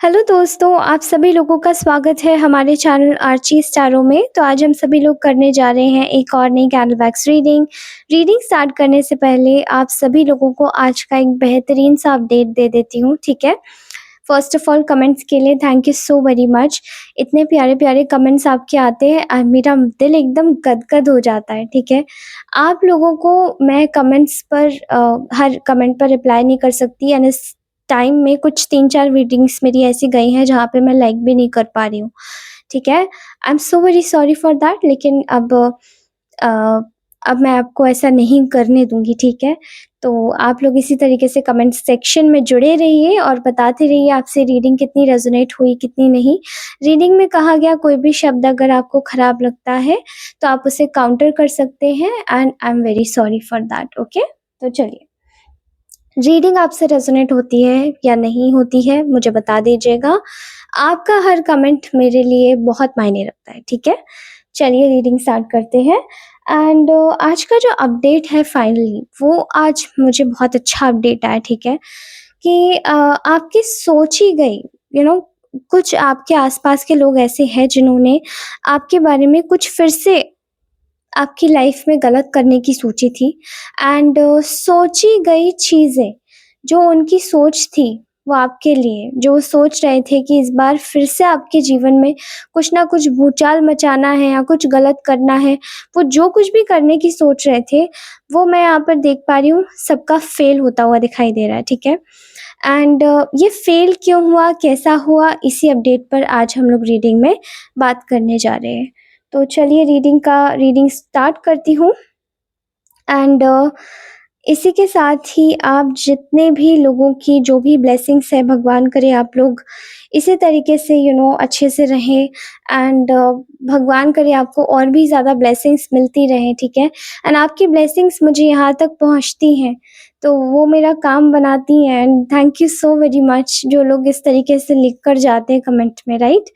Hello दोस्तों, आप सभी लोगों का स्वागत है हमारे चैनल आर्ची स्टारों में। तो आज हम सभी लोग करने जा रहे हैं एक और नई candle wax reading. Reading start करने से पहले आप सभी लोगों को आज का एक बेहतरीन सा अपडेट दे देती हूँ, ठीक है? फर्स्ट ऑफ ऑल कमेंट्स के लिए thank you so very much. इतने प्यारे-प्यारे कमेंट्स आपके आते हैं मेरा दिल एकदम गदगद हो जाता है, ठीक है? आप लोगों को मैं कमेंट्स पर हर कमेंट पर रिप्लाई नहीं कर सकती एंड इस टाइम में कुछ 3-4 रीडिंग्स मेरी ऐसी गई हैं जहाँ पे मैं लाइक भी नहीं कर पा रही हूँ, ठीक है? I am so very sorry for that, लेकिन अ, अब मैं आपको ऐसा नहीं करने दूँगी, ठीक है? तो आप लोग इसी तरीके से कमेंट सेक्शन में जुड़े रहिए और बताते रहिए आपसे रीडिंग कितनी रेज़ोनेट हुई, कितनी नहीं। रीडिंग में कहा गया कोई भी शब्द अगर आपको खराब लगता है, तो आप उसे काउंटर कर सकते हैं and I am very sorry for that, okay? तो चलिए, रीडिंग आपसे रेज़ोनेट होती है या नहीं होती है, मुझे बता दीजिएगा। आपका हर कमेंट मेरे लिए बहुत मायने रखता है, ठीक है? चलिए रीडिंग स्टार्ट करते हैं एंड आज का जो अपडेट है फाइनली, वो आज मुझे बहुत अच्छा अपडेट आया, ठीक है? कि आपकी सोची गई कुछ आपके आस-पास के लोग ऐसे हैं जिन्होंने आपके बारे में कुछ फिर से आपकी लाइफ में गलत करने की सोची थी एंड सोची गई चीज़ें जो उनकी सोच थी वो आपके लिए जो वो सोच रहे थे कि इस बार फिर से आपके जीवन में कुछ ना कुछ भूचाल मचाना है या कुछ गलत करना है, वो जो कुछ भी करने की सोच रहे थे, वो मैं यहाँ पर देख पा रही हूँ सबका फेल होता हुआ दिखाई दे रहा है, ठीक है? एंड ये फेल क्यों हुआ, कैसा हुआ, इसी अपडेट पर आज हम लोग रीडिंग में बात करने जा रहे हैं। तो चलिए रीडिंग स्टार्ट करती हूँ एंड इसी के साथ ही आप जितने भी लोगों की जो भी ब्लेसिंग्स है भगवान करे आप लोग इसी तरीके से अच्छे से रहें एंड भगवान करे आपको और भी ज़्यादा ब्लेसिंग्स मिलती रहें, ठीक है? एंड आपकी ब्लेसिंग्स मुझे यहाँ तक पहुँचती हैं, तो वो मेरा काम बनाती हैं and thank you so very much जो लोग इस तरीके से लिख कर जाते हैं कमेंट में, राइट?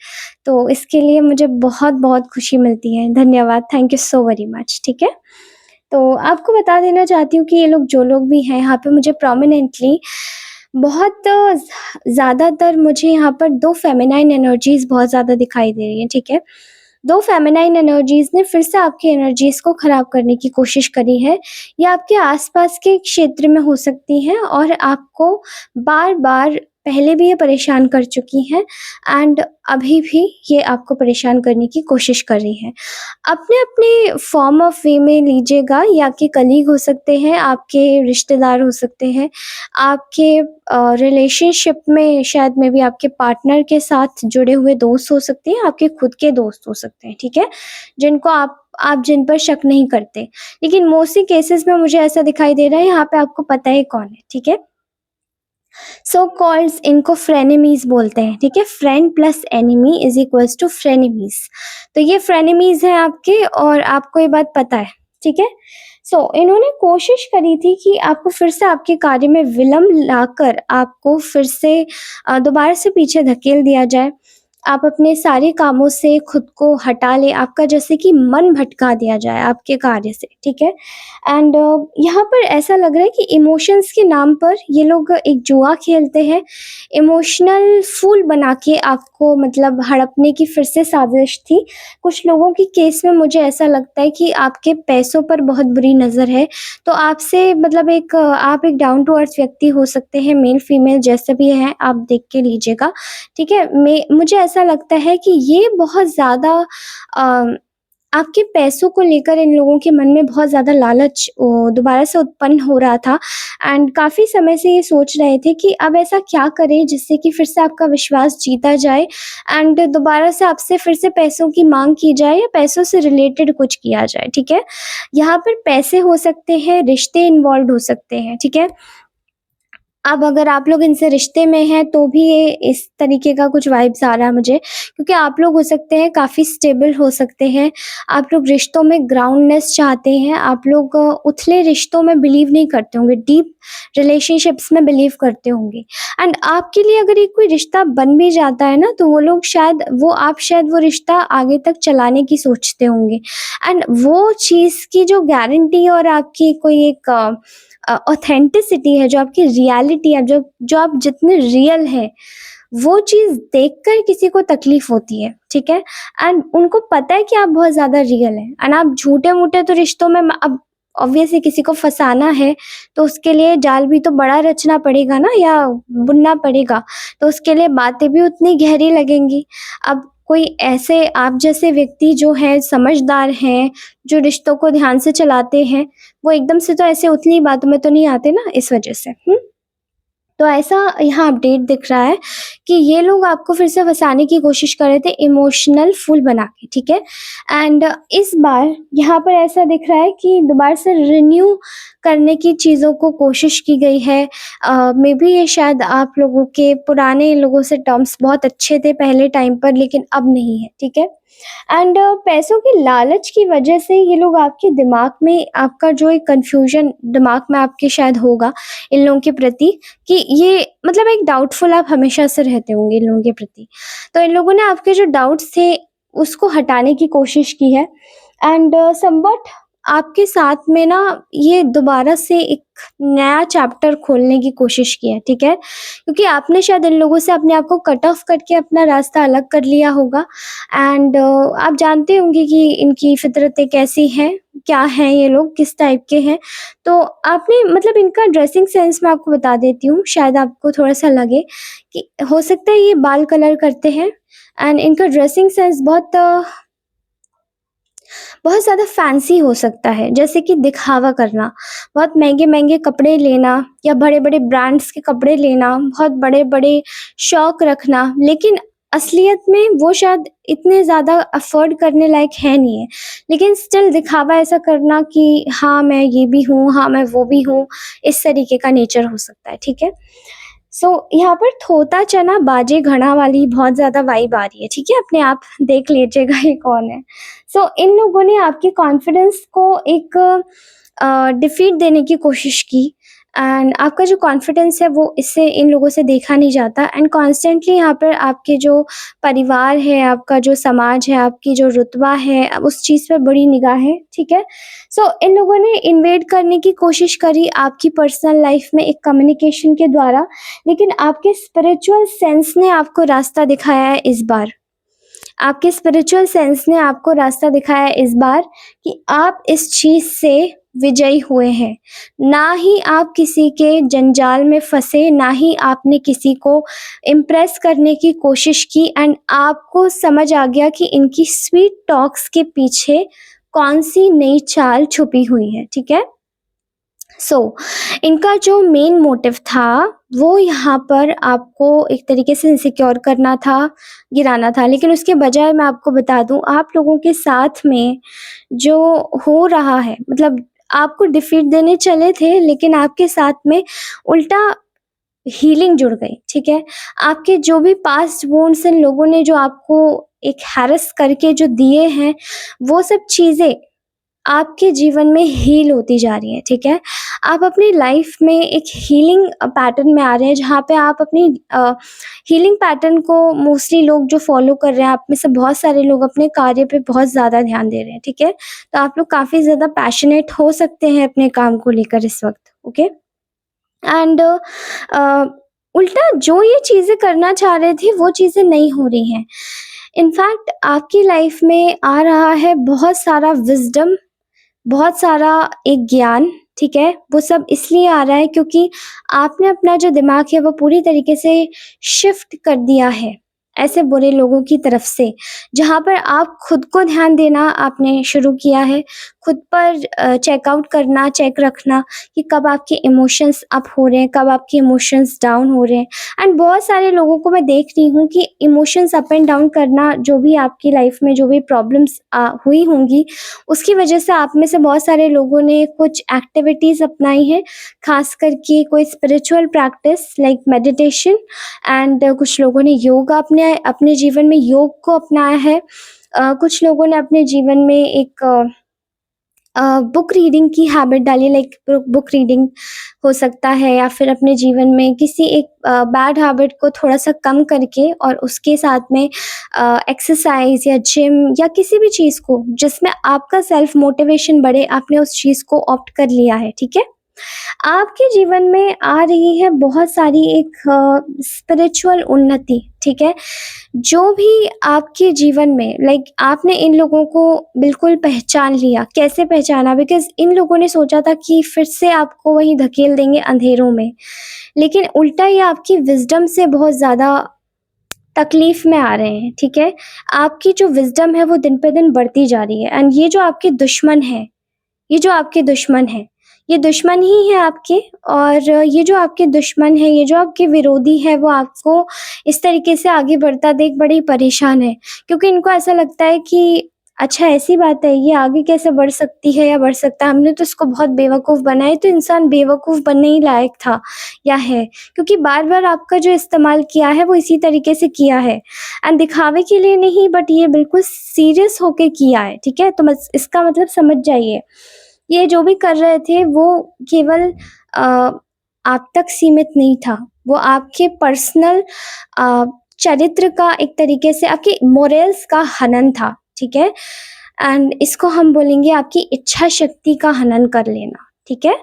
तो इसके लिए मुझे बहुत-बहुत खुशी मिलती है। धन्यवाद, thank you so very much, ठीक है? तो आपको बता देना चाहती हूँ कि ये लोग जो लोग भी हैं यहाँ पे मुझे प्रोमिनेंटली बहुत ज़्यादातर मुझे यहाँ पर 2 फेमिनाइन एनर्जीज़ बहुत ज़्यादा दिखाई दे रही हैं, ठीक है? 2 फेमिनाइन एनर्जीज़ ने फिर से आपकी एनर्जीज़ को ख़राब करने की कोशिश करी है। ये आपके आस-पास के क्षेत्र में हो सकती हैं और आपको बार-बार पहले भी ये परेशान कर चुकी हैं एंड अभी भी ये आपको परेशान करने की कोशिश कर रही हैं। अपने-अपने फ़ॉर्म ऑफ वे में लीजिएगा, ये आपके कलीग हो सकते हैं, आपके रिश्तेदार हो सकते हैं, आपके रिलेशनशिप में शायद मे बी आपके पार्टनर के साथ जुड़े हुए दोस्त हो सकते हैं, आपके खुद के दोस्त हो सकते हैं, ठीक है? जिनको आप जिन पर शक नहीं करते। लेकिन मोस्टली केसेज़ में मुझे ऐसा दिखाई दे रहा है यहाँ पे आपको पता है कौन है, ठीक है? सो कॉल्ड्स इनको फ्रेनेमीज़ बोलते हैं, ठीक है? Friend plus enemy is equals to frenemies. तो ये फ्रेनेमीज़ हैं आपके और आपको ये बात पता है, ठीक है? सो इन्होंने कोशिश करी थी कि आपको फिर से आपके कार्य में विलम्ब लाकर आपको फिर से दोबारा से पीछे धकेल दिया जाए। आप अपने सारे कामों से खुद को हटा लें, आपका जैसे कि मन भटका दिया जाए आपके कार्य से, ठीक है? एंड यहाँ पर ऐसा लग रहा है कि इमोशंस के नाम पर ये लोग एक जुआ खेलते हैं। इमोशनल फूल बना के आपको मतलब हड़पने की फिर से साजिश थी। कुछ लोगों की केस में मुझे ऐसा लगता है कि आपके पैसों पर बहुत बुरी नज़र है, तो आपसे मतलब आप एक डाउन टू अर्थ व्यक्ति हो सकते हैं, मेल फीमेल जैसे भी हैं, आप देख के लीजिएगा, ठीक है? मुझे ऐसा लगता है कि ये बहुत ज़्यादा अ, आपके पैसों को लेकर इन लोगों के मन में बहुत ज़्यादा लालच दोबारा से उत्पन्न हो रहा था एंड काफ़ी समय से ये सोच रहे थे कि अब ऐसा क्या करें जिससे कि फिर से आपका विश्वास जीता जाए एंड दोबारा से आपसे फिर से पैसों की माँग की जाए या पैसों से रिलेटेड कुछ किया जाए, ठीक है? यहाँ पर पैसे हो सकते हैं, रिश्ते इन्वॉल्व्ड हो सकते हैं, ठीक है? अब अगर आप लोग इनसे रिश्ते में हैं तो भी ये इस तरीके का कुछ वाइब्स आ रहा है मुझे, क्योंकि आप लोग हो सकते हैं काफ़ी स्टेबल हो सकते हैं। आप लोग रिश्तों में ग्राउंडनेस चाहते हैं, आप लोग उथले रिश्तों में बिलीव नहीं करते होंगे, डीप रिलेशनशिप्स में बिलीव करते होंगे एंड आपके लिए अगर ये कोई रिश्ता बन भी जाता है ना, तो आप शायद वो रिश्ता आगे तक चलाने की सोचते होंगे एंड वो चीज़ की जो गारंटी और आपकी कोई एक ऑथेंटिसिटी है, जो आपकी रियलिटी है, जो जो आप जितने रियल हैं, वो चीज़ देखकर किसी को तकलीफ़ होती है, ठीक है? एंड उनको पता है कि आप बहुत ज़्यादा रियल हैं एंड आप झूठे-मूठे तो रिश्तों में अब ऑब्वियसली किसी को फँसाना है, तो उसके लिए जाल भी तो बड़ा रचना पड़ेगा ना या बुनना पड़ेगा, तो उसके लिए बातें भी उतनी गहरी लगेंगी। अब कोई ऐसे आप जैसे व्यक्ति जो हैं समझदार हैं, जो रिश्तों को ध्यान से चलाते हैं, वो एकदम से तो ऐसे उथली बातों में तो नहीं आते ना इस वजह से। तो ऐसा यहाँ अपडेट दिख रहा है कि ये लोग आपको फिर से फँसाने की कोशिश कर रहे थे इमोशनल फूल बना के, ठीक है? एंड इस बार यहाँ पर ऐसा दिख रहा है कि दोबारा से रिन्यू करने की चीज़ों को कोशिश की गई है। मेबी ये शायद आप लोगों के पुराने लोगों से टर्म्स बहुत अच्छे थे पहले टाइम पर लेकिन अब नहीं है, ठीक है? एंड पैसों की लालच की वजह से ये लोग आपके दिमाग में आपका जो एक कन्फ्यूजन दिमाग में आपके शायद होगा इन लोगों के प्रति कि ये मतलब एक डाउटफुल आप हमेशा से रहते होंगे इन लोगों के प्रति। तो इन लोगों ने आपके जो डाउट्स थे उसको हटाने की कोशिश की है एंड समवॉट आपके साथ में ना ये दोबारा से एक नया चैप्टर खोलने की कोशिश की है, ठीक है? क्योंकि आपने शायद इन लोगों से अपने आप को कट ऑफ करके अपना रास्ता अलग कर लिया होगा एंड आप जानते होंगे कि इनकी फितरतें कैसी हैं, क्या हैं ये लोग, किस टाइप के हैं। तो आपने मतलब इनका ड्रेसिंग सेंस मैं आपको बता देती हूँ, शायद आपको थोड़ा-सा लगे कि हो सकता है ये बाल कलर करते हैं एंड इनका ड्रेसिंग सेंस बहुत ज़्यादा फैंसी हो सकता है, जैसे कि दिखावा करना, बहुत महँगे-महँगे कपड़े लेना या बड़े-बड़े ब्रांड्स के कपड़े लेना, बहुत बड़े-बड़े शौक रखना, लेकिन असलियत में वो शायद इतने ज़्यादा अफ़ोर्ड करने लायक है नहीं है। लेकिन स्टिल दिखावा ऐसा करना कि हाँ, मैं ये भी हूँ, हाँ, मैं वो भी हूँ, इस तरीके का नेचर हो सकता है, ठीक है? सो यहाँ पर थोता चना बाजे घड़ा वाली बहुत ज़्यादा वाइब आ रही है, ठीक है? अपने आप देख लीजिएगा ये कौन है। सो इन लोगों ने आपके कॉन्फिडेंस को एक डिफीट देने की कोशिश की एंड आपका जो कॉन्फिडेंस है वो इससे इन लोगों से देखा नहीं जाता एंड कॉन्स्टेंटली यहाँ पर आपके जो परिवार है, आपका जो समाज है, आपकी जो रुतबा है, अब उस चीज़ पर बड़ी निगाह है, ठीक है? सो इन लोगों ने इन्वेड करने की कोशिश करी आपकी पर्सनल लाइफ में एक कम्युनिकेशन के द्वारा, लेकिन आपके स्पिरिचुअल सेंस ने आपको रास्ता दिखाया है इस बार। आपके स्पिरिचुअल सेंस ने आपको रास्ता दिखाया है इस बार कि आप इस चीज़ से विजयी हुए हैं। ना ही आप किसी के जंजाल में फँसे, ना ही आपने किसी को इम्प्रेस करने की कोशिश की एंड आपको समझ आ गया कि इनकी स्वीट टॉक्स के पीछे कौन-सी नई चाल छुपी हुई है, ठीक है? इनका जो मेन मोटिव था, वो यहाँ पर आपको एक तरीके से इनसिक्योर करना था, गिराना था। लेकिन उसके बजाय मैं आपको बता दूँ, आप लोगों के साथ में जो हो रहा है, मतलब आपको डिफीट देने चले थे, लेकिन आपके साथ में उल्टा हीलिंग जुड़ गई, ठीक है? आपके जो भी पास्ट वुंड्स इन लोगों ने जो आपको एक हैरेस करके जो दिए हैं, वो सब चीज़ें आपके जीवन में हील होती जा रही हैं, ठीक है? आप अपनी लाइफ में एक हीलिंग पैटर्न में आ रहे हैं, जहाँ पे आप अपनी हीलिंग पैटर्न को मोस्टली लोग जो फ़ॉलो कर रहे हैं, आप में से बहुत सारे लोग अपने कार्य पे बहुत ज़्यादा ध्यान दे रहे हैं, ठीक है? तो आप लोग काफ़ी ज़्यादा पैशनेट हो सकते हैं अपने काम को लेकर इस वक़्त, ओके? एंड उल्टा जो ये चीज़ें करना चाह रहे थे, वो चीज़ें नहीं हो रही हैं। इनफैक्ट आपकी लाइफ में आ रहा है बहुत सारा विज़डम, बहुत सारा एक ज्ञान, ठीक है? वो सब इसलिए आ रहा है क्योंकि आपने अपना जो दिमाग है वो पूरी तरीके से शिफ्ट कर दिया है, ऐसे बुरे लोगों की तरफ से, जहाँ पर आप खुद को ध्यान देना आपने शुरू किया है, खुद पर चेकआउट करना, चेक रखना कि कब आपके इमोशंस अप हो रहे हैं, कब आपके इमोशंस डाउन हो रहे हैं एंड बहुत सारे लोगों को मैं देख रही हूँ कि इमोशंस अप एंड डाउन करना जो भी आपकी लाइफ में जो भी प्रॉब्लम्स हुई होंगी, उसकी वजह से आप में से बहुत सारे लोगों ने कुछ एक्टिविटीज़ अपनाई हैं, खास करके कोई spiritual practice like meditation and कुछ लोगों ने योगा अपने अपने जीवन में योग को अपनाया है। कुछ लोगों ने अपने जीवन में एक बुक रीडिंग की हैबिट डाली, लाइक बुक रीडिंग हो सकता है या फिर अपने जीवन में किसी एक बैड हैबिट को थोड़ा-सा कम करके और उसके साथ में एक्सरसाइज़ या जिम या किसी भी चीज़ को जिसमें आपका सेल्फ मोटिवेशन बढ़े, आपने उस चीज़ को ऑप्ट कर लिया है, ठीक है? आपके जीवन में आ रही है बहुत सारी एक स्पिरिचुअल उन्नति, ठीक है? जो भी आपके जीवन में लाइक आपने इन लोगों को बिल्कुल पहचान लिया, कैसे पहचाना? बिकॉज़ इन लोगों ने सोचा था कि फिर से आपको वहीं धकेल देंगे अंधेरों में, लेकिन उल्टा ये आपकी विज़डम से बहुत ज़्यादा तकलीफ़ में आ रहे हैं, ठीक है? आपकी जो विज़डम है वो दिन पे दिन बढ़ती जा रही है एंड ये जो आपके दुश्मन हैं, ये जो आपके दुश्मन हैं, ये दुश्मन ही हैं आपके। और ये जो आपके दुश्मन हैं, ये जो आपके विरोधी हैं, वो आपको इस तरीके से आगे बढ़ता देख बड़े ही परेशान हैं। क्योंकि इनको ऐसा लगता है कि अच्छा ऐसी बात है, ये आगे कैसे बढ़ सकती है या बढ़ सकता है, हमने तो इसको बहुत बेवकूफ़ बनाया, ये तो इंसान बेवकूफ़ बनने ही लायक था या है। क्योंकि बार-बार आपका जो इस्तेमाल किया है, वो इसी तरीके से किया है एंड दिखावे के लिए नहीं, बट ये बिल्कुल सीरियस होके किया है, ठीक है? तो बस इसका मतलब समझ जाइए। ये जो भी कर रहे थे वो केवल अ, आप तक सीमित नहीं था। वो आपके पर्सनल अ, चरित्र का एक तरीके से आपके मोरल्स का हनन था, ठीक है? एंड इसको हम बोलेंगे आपकी इच्छा शक्ति का हनन कर लेना, ठीक है?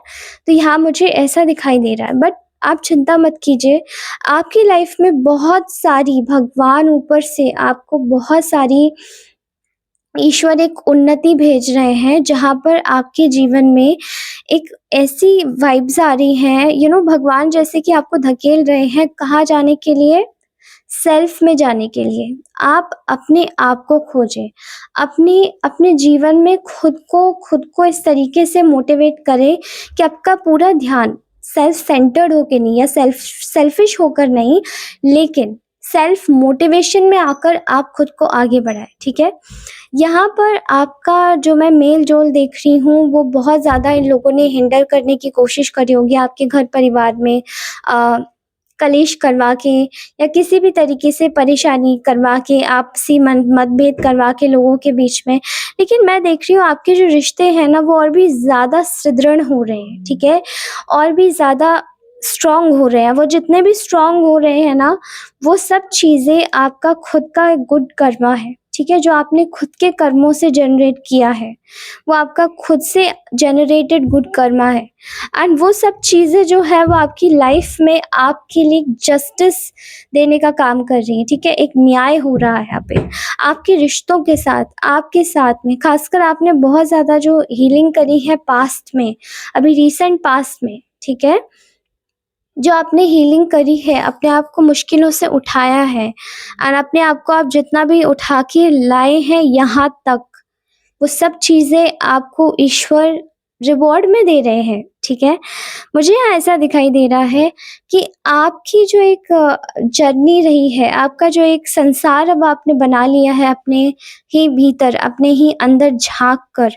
तो यहाँ मुझे ऐसा दिखाई दे रहा है, बट आप चिंता मत कीजिए, आपकी लाइफ में बहुत सारी भगवान ऊपर से आपको बहुत सारी ईश्वर एक उन्नति भेज रहे हैं, जहाँ पर आपके जीवन में एक ऐसी वाइब्स आ रही हैं, भगवान जैसे कि आपको धकेल रहे हैं, कहाँ जाने के लिए? सेल्फ में जाने के लिए। आप अपने आप को खोजें, अपनी अपने जीवन में खुद को इस तरीके से मोटिवेट करें कि आपका पूरा ध्यान सेल्फ सेंटर्ड होके नहीं या सेल्फिश होकर नहीं, लेकिन सेल्फ मोटिवेशन में आकर आप खुद को आगे बढ़ाएँ, ठीक है? यहाँ पर आपका जो मैं मेल-जोल देख रही हूँ, वो बहुत ज़्यादा इन लोगों ने हिंडर करने की कोशिश करी होगी आपके घर परिवार में, अ, कलेश करवा के या किसी भी तरीके से परेशानी करवा के, आपसी मतभेद करवा के लोगों के बीच में। लेकिन मैं देख रही हूँ आपके जो रिश्ते हैं ना, वो और भी ज़्यादा सुदृढ़ हो रहे हैं, ठीक है? और भी ज़्यादा स्ट्रॉन्ग हो रहे हैं। वो जितने भी स्ट्रॉन्ग हो रहे हैं ना, वो सब चीज़ें आपका खुद का एक गुड कर्मा है, ठीक है? जो आपने खुद के कर्मों से जनरेट किया है, वो आपका खुद से जनरेटेड गुड कर्मा है एंड वो सब चीज़ें जो है वो आपकी लाइफ में आपके लिए जस्टिस देने का काम कर रही हैं, ठीक है? एक न्याय हो रहा है यहाँ पे। आपके रिश्तों के साथ, आपके साथ में, ख़ासकर आपने बहुत ज़्यादा जो हीलिंग करी है पास्ट में, अभी रिसेंट पास्ट में, ठीक है? जो आपने हीलिंग करी है, अपने आप को मुश्किलों से उठाया है एंड अपने आप को आप जितना भी उठा के लाए हैं यहाँ तक, वो सब चीज़ें आपको ईश्वर रिवॉर्ड में दे रहे हैं, ठीक है? मुझे यहाँ ऐसा दिखाई दे रहा है कि आपकी जो एक जर्नी रही है, आपका जो एक संसार अब आपने बना लिया है अपने ही भीतर, अपने ही अंदर झाँक कर,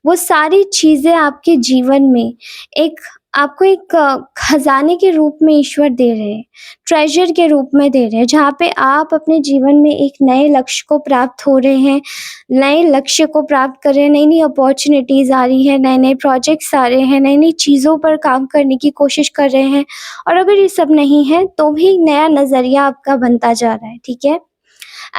वो सारी चीज़ें आपके जीवन में एक आपको एक खज़ाने के रूप में ईश्वर दे रहे हैं, ट्रेज़र के रूप में दे रहे हैं, जहाँ पे आप अपने जीवन में एक नए लक्ष्य को प्राप्त हो रहे हैं, नए लक्ष्य को प्राप्त कर रहे हैं, नई-नई अपॉर्च्युनिटीज़ आ रही हैं, नए-नए प्रोजेक्ट्स आ रहे हैं, नई-नई चीज़ों पर काम करने की कोशिश कर रहे हैं और अगर ये सब नहीं है, तो भी नया नज़रिया आपका बनता जा रहा है, ठीक है?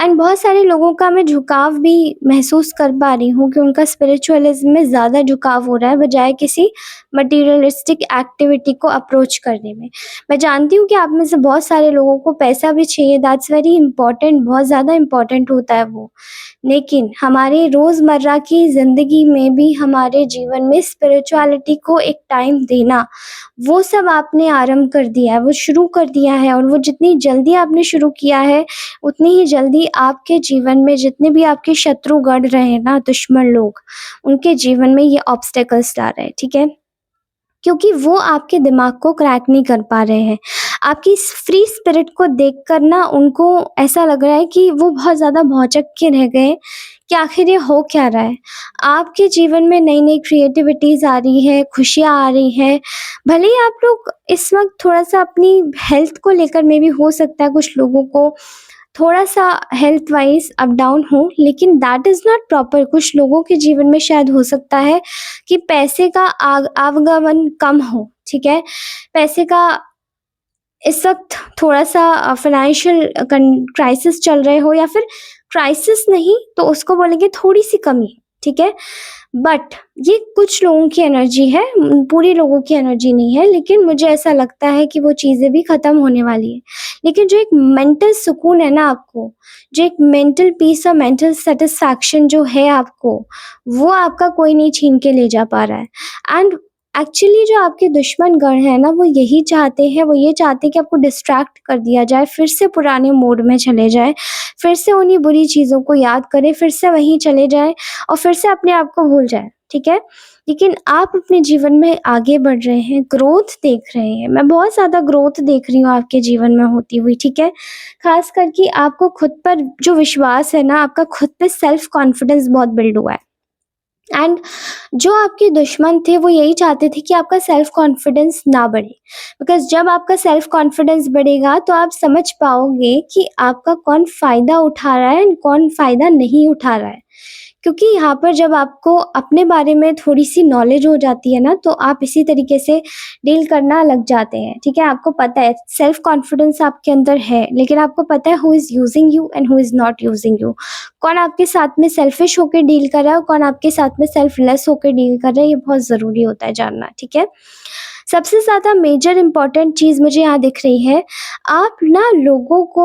एंड बहुत सारे लोगों का मैं झुकाव भी महसूस कर पा रही हूँ कि उनका स्पिरिचुअलिज़्म में ज़्यादा झुकाव हो रहा है, बजाय किसी मटीरियलिस्टिक एक्टिविटी को अप्रोच करने में। मैं जानती हूँ कि आप में से बहुत सारे लोगों को पैसा भी चाहिए, दैट्स वेरी इम्पोर्टेंट, बहुत ज़्यादा इम्पोर्टेंट होता है वो। लेकिन हमारे रोज़मर्रा की ज़िंदगी में भी हमारे जीवन में स्पिरिचुअलिटी को एक टाइम देना, वो सब आपने आरंभ कर दिया है, वो शुरू कर दिया है और वो जितनी जल्दी आपने शुरू किया है, उतनी ही जल्दी आपके जीवन में जितने भी आपके शत्रु गढ़ रहे हैं ना, दुश्मन लोग, उनके जीवन में ये ऑब्स्टेकल्स ला रहे हैं, ठीक है? क्योंकि वो आपके दिमाग को क्रैक नहीं कर पा रहे हैं। आपकी इस फ्री स्पिरिट को देखकर ना उनको ऐसा लग रहा है कि वो बहुत ज़्यादा भौचक्के के रह गए कि आखिर ये हो क्या रहा है? आपके जीवन में नई-नई क्रिएटिविटीज़ आ रही है, खुशियाँ आ रही हैं। भले ही आप लोग इस वक़्त थोड़ा-सा अपनी हेल्थ को लेकर मे बी हो सकता है कुछ लोगों को थोड़ा-सा हेल्थ वाइज़ अप डाउन हो, लेकिन दैट इज़ नॉट प्रॉपर। कुछ लोगों के जीवन में शायद हो सकता है कि पैसे का आवागमन कम हो, ठीक है? पैसे का इस वक़्त थोड़ा-सा फ़ाइनेंशियल क्राइसिस चल रहे हो या फिर क्राइसिस नहीं तो उसको बोलेंगे थोड़ी-सी कमी, ठीक है? बट ये कुछ लोगों की एनर्जी है, पूरे लोगों की एनर्जी नहीं है, लेकिन मुझे ऐसा लगता है कि वो चीज़ें भी ख़त्म होने वाली है। लेकिन जो एक मेंटल सुकून है ना आपको, जो एक मेंटल पीस और मेंटल सैटिस्फैक्शन जो है आपको, वो आपका कोई नहीं छीन के ले जा पा रहा है। एंड एक्चुअली जो आपके दुश्मन-गण हैं ना, वो यही चाहते हैं, वो ये चाहते हैं कि आपको डिस्ट्रैक्ट कर दिया जाए, फिर से पुराने मोड में चले जाएँ, फिर से उन्हीं बुरी चीज़ों को याद करें, फिर से वहीं चले जाएँ और फिर से अपने आप को भूल जाएँ, ठीक है? लेकिन आप अपने जीवन में आगे बढ़ रहे हैं, ग्रोथ देख रहे हैं। मैं बहुत ज़्यादा ग्रोथ देख रही हूँ आपके जीवन में होती हुई, ठीक है? ख़ासकर कि आपको खुद पर जो विश्वास है ना, आपका खुद पे सेल्फ कॉन्फिडेंस बहुत बिल्ड हुआ है। एंड जो आपके दुश्मन थे वो यही चाहते थे कि आपका सेल्फ कॉन्फिडेंस ना बढ़े, बिकॉज जब आपका सेल्फ कॉन्फिडेंस बढ़ेगा तो आप समझ पाओगे कि आपका कौन फ़ायदा उठा रहा है एंड कौन फ़ायदा नहीं उठा रहा है। क्योंकि यहाँ पर जब आपको अपने बारे में थोड़ी-सी नॉलेज हो जाती है ना, तो आप इसी तरीके से डील करना लग जाते हैं, ठीक है? आपको पता है सेल्फ कॉन्फिडेंस आपके अंदर है, लेकिन आपको पता है who is using you and who is not using you. कौन आपके साथ में सेल्फिश होके डील कर रहा है और कौन आपके साथ में सेल्फलेस होके डील कर रहा है, ये बहुत ज़रूरी होता है जानना, ठीक है? सबसे ज़्यादा मेजर इम्पोर्टेंट चीज़ मुझे यहाँ दिख रही है, आप ना लोगों को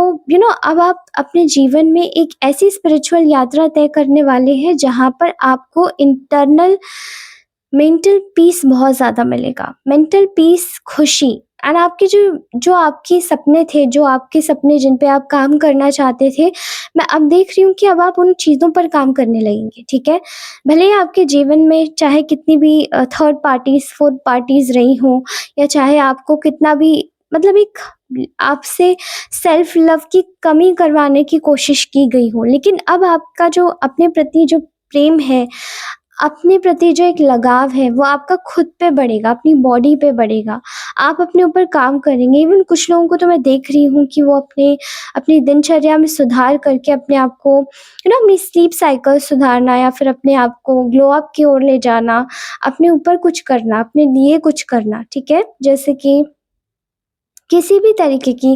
अब आप अपने जीवन में एक ऐसी स्पिरिचुअल यात्रा तय करने वाले हैं जहाँ पर आपको इंटरनल मेंटल पीस बहुत ज़्यादा मिलेगा। मेंटल पीस, खुशी एंड आपके जो जो आपके सपने थे, जो आपके सपने जिन पे आप काम करना चाहते थे, मैं अब देख रही हूँ कि अब आप उन चीज़ों पर काम करने लगेंगे, ठीक है? भले ही आपके जीवन में चाहे कितनी भी थर्ड पार्टीज़, फोर्थ पार्टीज़ रही हों या चाहे आपको कितना भी मतलब एक आपसे सेल्फ लव की कमी करवाने की कोशिश की गई हो, लेकिन अब आपका जो अपने प्रति जो प्रेम है, अपने प्रति जो एक लगाव है, वो आपका खुद पे बढ़ेगा, अपनी बॉडी पे बढ़ेगा। आप अपने ऊपर काम करेंगे। इवन कुछ लोगों को तो मैं देख रही हूँ कि वो अपनी दिनचर्या में सुधार करके अपने आप को अपनी स्लीप साइकिल सुधारना या फिर अपने आप को ग्लो अप की ओर ले जाना, अपने ऊपर कुछ करना, अपने लिए कुछ करना, ठीक है? जैसे कि किसी भी तरीके की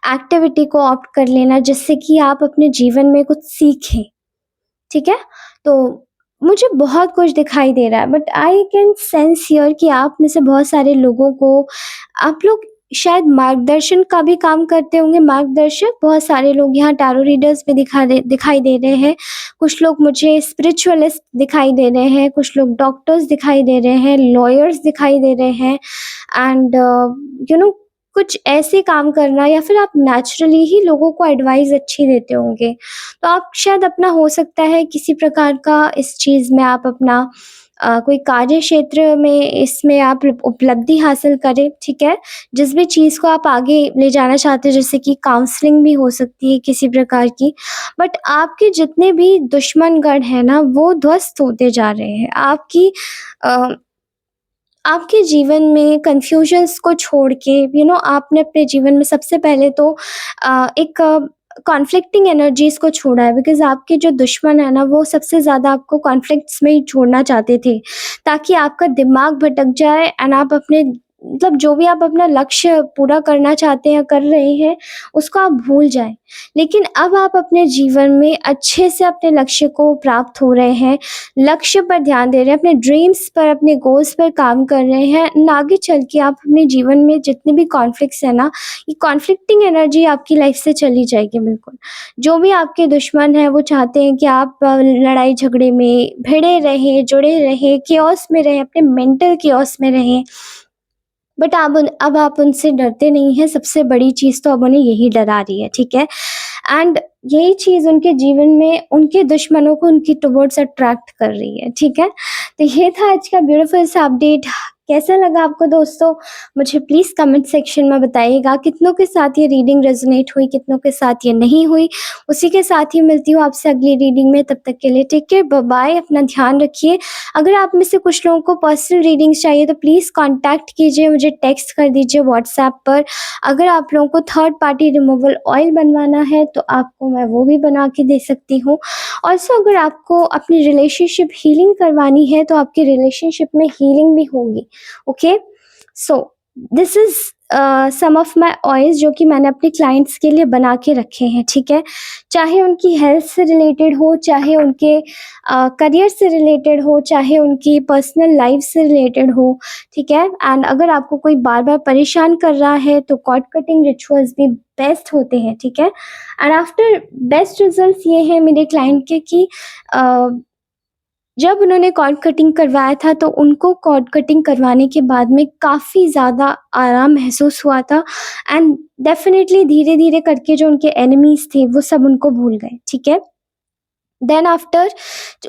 एक्टिविटी को ऑप्ट कर लेना जिससे कि आप अपने जीवन में कुछ सीखें, ठीक है? तो मुझे बहुत कुछ दिखाई दे रहा है, but I can sense here कि आप में से बहुत सारे लोगों को आप लोग शायद मार्गदर्शन का भी काम करते होंगे। मार्गदर्शक बहुत सारे लोग यहाँ टैरो रीडर्स में दिखाई दे रहे हैं। कुछ लोग मुझे स्पिरिचुअलिस्ट दिखाई दे रहे हैं, कुछ लोग डॉक्टर्स दिखाई दे रहे हैं, लॉयर्स दिखाई दे रहे हैं एंड कुछ ऐसे काम करना या फिर आप नेचुरली ही लोगों को एडवाइस अच्छी देते होंगे। तो आप शायद अपना हो सकता है किसी प्रकार का इस चीज़ में आप अपना कोई कार्य क्षेत्र में इसमें आप उपलब्धि हासिल करें, ठीक है? जिस भी चीज़ को आप आगे ले जाना चाहते हो, जैसे कि काउंसलिंग भी हो सकती है किसी प्रकार की। बट आपके जितने भी दुश्मनगण हैं ना, वो ध्वस्त होते जा रहे हैं। अ, आपके जीवन में कन्फ्यूजन्स को छोड़ के आपने अपने जीवन में सबसे पहले तो एक कॉन्फ्लिक्टिंग एनर्जीज़ को छोड़ा है, बिकॉज़ आपके जो दुश्मन है ना, वो सबसे ज़्यादा आपको कॉन्फ्लिक्ट्स में ही छोड़ना चाहते थे, ताकि आपका दिमाग भटक जाए एंड आप अपने जो भी आप अपना लक्ष्य पूरा करना चाहते हैं, कर रहे हैं, उसको आप भूल जाएँ। लेकिन अब आप अपने जीवन में अच्छे से अपने लक्ष्य को प्राप्त हो रहे हैं, लक्ष्य पर ध्यान दे रहे हैं, अपने ड्रीम्स पर, अपने गोल्स पर काम कर रहे हैं एंड आगे चल के आप अपने जीवन में जितने भी कॉन्फ्लिक्ट्स हैं ना, ये कॉन्फ्लिक्टिंग एनर्जी आपकी लाइफ से चली जाएगी बिल्कुल। जो भी आपके दुश्मन हैं वो चाहते हैं कि आप लड़ाई झगड़े में भिड़े रहें, जुड़े रहें, केओस में रहें, अपने मेंटल केओस में रहें। बट अब आप उनसे डरते नहीं हैं, सबसे बड़ी चीज़ तो अब उन्हें यही डरा रही है, ठीक है? एंड यही चीज़ उनके जीवन में उनके दुश्मनों को उनकी टुवर्ड्स अट्रैक्ट कर रही है, ठीक है? तो ये था आज का ब्यूटीफुल सा अपडेट। कैसा लगा आपको दोस्तों? मुझे प्लीज़ कमेंट सेक्शन में बताइएगा। कितनों के साथ ये रीडिंग रेज़ोनेट हुई, कितनों के साथ ये नहीं हुई? उसी के साथ ही मिलती हूँ आपसे अगली रीडिंग में, तब तक के लिए टेक केयर, बाय-बाय, अपना ध्यान रखिए। अगर आप में से कुछ लोगों को पर्सनल रीडिंग्स चाहिए तो प्लीज़ कॉन्टैक्ट कीजिए, मुझे टेक्स्ट कर दीजिए व्हाट्सएप पर। अगर आप लोगों को थर्ड पार्टी रिमूवल ऑयल बनवाना है तो आपको मैं वो भी बना के दे सकती हूँ। ऑल्सो अगर आपको अपनी रिलेशनशिप हीलिंग करवानी है तो आपके रिलेशनशिप में हीलिंग भी होगी, okay? So this is some of my oils जो कि मैंने अपने क्लाइंट्स के लिए बना के रखे हैं, ठीक है? चाहे उनकी हेल्थ से रिलेटेड हो, चाहे उनके करियर से रिलेटेड हो, चाहे उनकी पर्सनल लाइफ से रिलेटेड हो, ठीक है? एंड अगर आपको कोई बार-बार परेशान कर रहा है तो कॉर्ड कटिंग रिचुअल्स भी बेस्ट होते हैं, ठीक है? एंड आफ्टर बेस्ट रिजल्ट्स ये हैं मेरे क्लाइंट के कि अ जब उन्होंने कॉर्ड कटिंग करवाया था तो उनको कॉर्ड कटिंग करवाने के बाद में काफ़ी ज़्यादा आराम महसूस हुआ था एंड डेफ़िनेटली धीरे-धीरे करके जो उनके एनिमीज़ थे वो सब उनको भूल गए, ठीक है? देन आफ्टर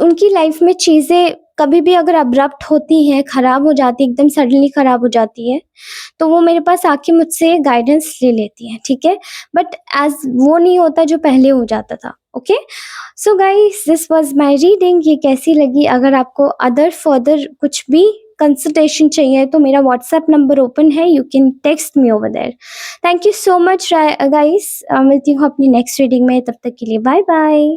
उनकी लाइफ़ में चीज़ें कभी भी अगर अब्रप्ट होती हैं, ख़राब हो जाती एकदम सडनली ख़राब हो जाती है, तो वो मेरे पास आके मुझसे गाइडेंस ले लेती हैं, ठीक है? बट एज़ वो नहीं होता जो पहले हो जाता था, okay? So guys this was my reading. ये कैसी लगी? अगर आपको अदर फर्दर कुछ भी कंसल्टेशन चाहिए तो मेरा व्हाट्सएप नंबर ओपन है, you can text me over there. Thank you so much guys. मिलती हूँ अपनी नेक्स्ट रीडिंग में, तब तक के लिए बाय बाय।